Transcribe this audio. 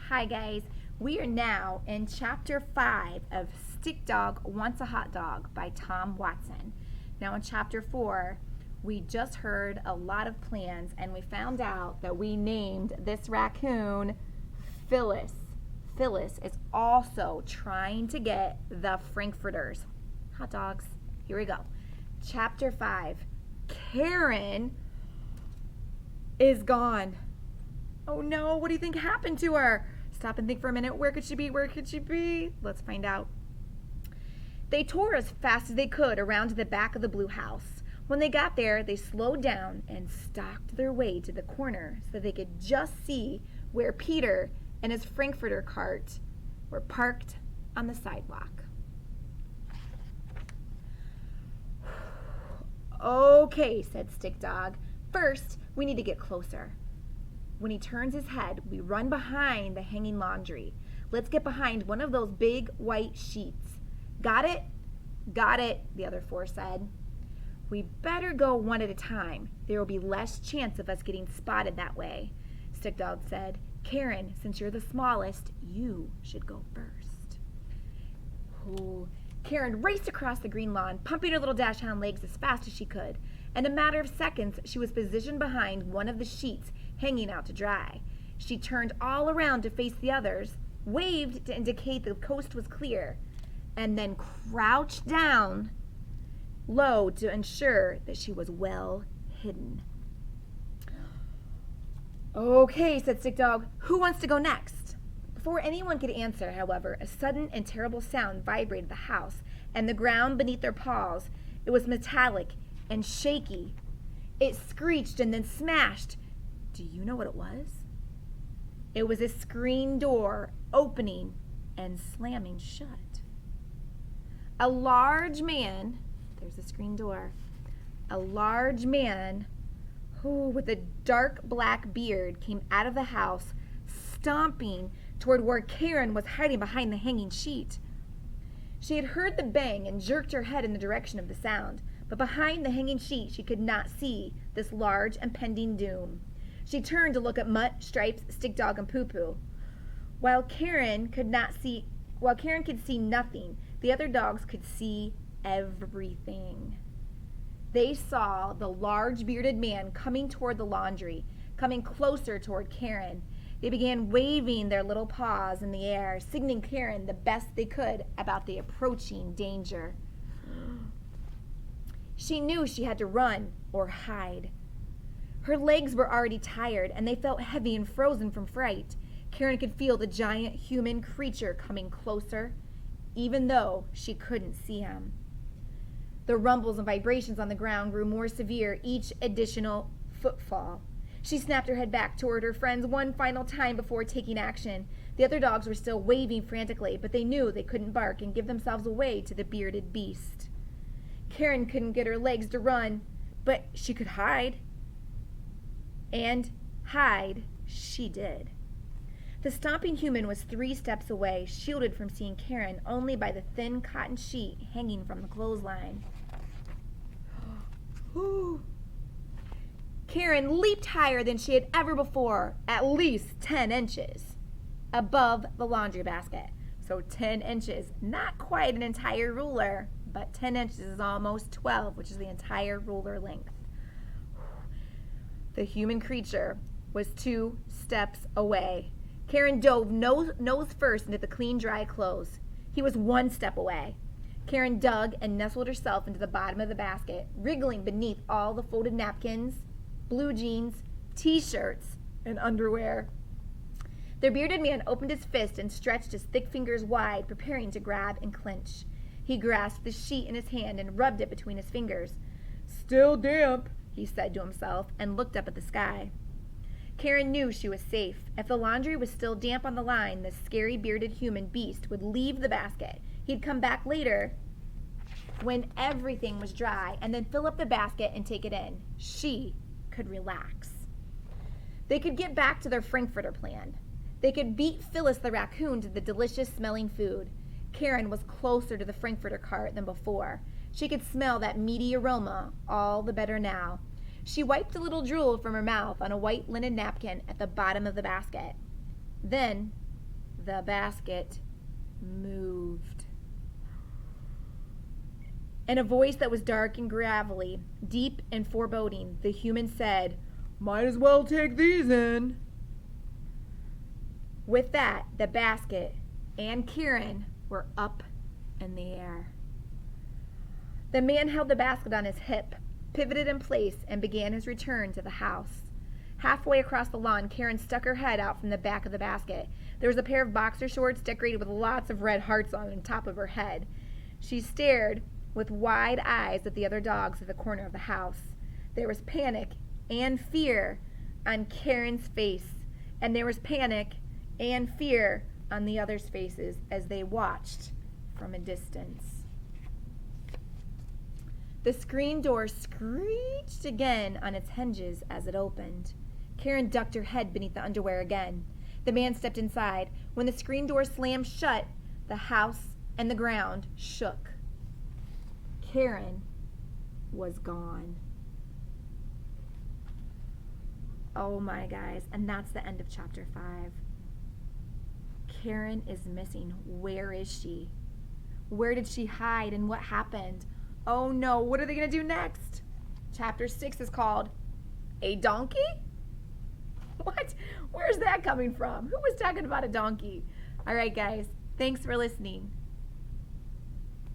Hi guys, we are now in chapter 5 of Stick Dog Wants a Hot Dog by Tom Watson. Now in chapter 4, we just heard a lot of plans and we found out that we named this raccoon Phyllis. Phyllis is also trying to get the Frankfurters hot dogs. Here we go. Chapter 5. Karen is gone. Oh no, what do you think happened to her? Stop and think for a minute. Where could she be? Where could she be? Let's find out. They tore as fast as they could around to the back of the blue house. When they got there, they slowed down and stalked their way to the corner so they could just see where Peter and his Frankfurter cart were parked on the sidewalk. Okay, said Stick Dog. First, we need to get closer. When he turns his head, we run behind the hanging laundry. Let's get behind one of those big white sheets. Got it? Got it, the other four said. We better go one at a time. There will be less chance of us getting spotted that way, Stick Dog said. Karen, since you're the smallest, you should go first. Ooh. Karen raced across the green lawn, pumping her little dachshund legs as fast as she could. In a matter of seconds, she was positioned behind one of the sheets hanging out to dry. She turned all around to face the others, waved to indicate the coast was clear, and then crouched down low to ensure that she was well hidden. Okay, said Stick Dog. Who wants to go next? Before anyone could answer, however, a sudden and terrible sound vibrated the house and the ground beneath their paws. It was metallic and shaky. It screeched and then smashed. Do you know what it was? It was a screen door opening and slamming shut. A large man, there's the screen door, a large man with a dark black beard came out of the house, stomping toward where Karen was hiding behind the hanging sheet. She had heard the bang and jerked her head in the direction of the sound, but behind the hanging sheet she could not see this large impending doom. She turned to look at Mutt, Stripes, Stick Dog, and Poo Poo. While Karen could see nothing, the other dogs could see everything. They saw the large bearded man coming toward the laundry, coming closer toward Karen. They began waving their little paws in the air, signaling Karen the best they could about the approaching danger. She knew she had to run or hide. Her legs were already tired, and they felt heavy and frozen from fright. Karen could feel the giant human creature coming closer, even though she couldn't see him. The rumbles and vibrations on the ground grew more severe each additional footfall. She snapped her head back toward her friends one final time before taking action. The other dogs were still waving frantically, but they knew they couldn't bark and give themselves away to the bearded beast. Karen couldn't get her legs to run, but she could hide. And hide she did. The stomping human was 3 steps away, shielded from seeing Karen only by the thin cotton sheet hanging from the clothesline. Karen leaped higher than she had ever before, at least 10 inches above the laundry basket. So 10 inches, not quite an entire ruler, but 10 inches is almost 12, which is the entire ruler length. The human creature was 2 steps away. Karen dove nose first into the clean, dry clothes. He was 1 step away. Karen dug and nestled herself into the bottom of the basket, wriggling beneath all the folded napkins, blue jeans, t-shirts, and underwear. The bearded man opened his fist and stretched his thick fingers wide, preparing to grab and clench. He grasped the sheet in his hand and rubbed it between his fingers. Still damp, he said to himself, and looked up at the sky. Karen knew she was safe. If the laundry was still damp on the line, the scary bearded human beast would leave the basket. He'd come back later when everything was dry and then fill up the basket and take it in. She could relax. They could get back to their Frankfurter plan. They could beat Phyllis the raccoon to the delicious smelling food. Karen was closer to the Frankfurter cart than before. She could smell that meaty aroma all the better now. She wiped a little drool from her mouth on a white linen napkin at the bottom of the basket. Then the basket moved. In a voice that was dark and gravelly, deep and foreboding, the human said, "Might as well take these in." With that, the basket and Kieran were up in the air. The man held the basket on his hip, pivoted in place, and began his return to the house. Halfway across the lawn, Karen stuck her head out from the back of the basket. There was a pair of boxer shorts decorated with lots of red hearts on the top of her head. She stared with wide eyes at the other dogs at the corner of the house. There was panic and fear on Karen's face, and there was panic and fear on the others' faces as they watched from a distance. The screen door screeched again on its hinges as it opened. Karen ducked her head beneath the underwear again. The man stepped inside. When the screen door slammed shut, the house and the ground shook. Karen was gone. Oh my guys, and that's the end of chapter 5. Karen is missing. Where is she? Where did she hide and what happened? Oh no, what are they going to do next? Chapter 6 is called A Donkey? What? Where's that coming from? Who was talking about a donkey? All right, guys, thanks for listening.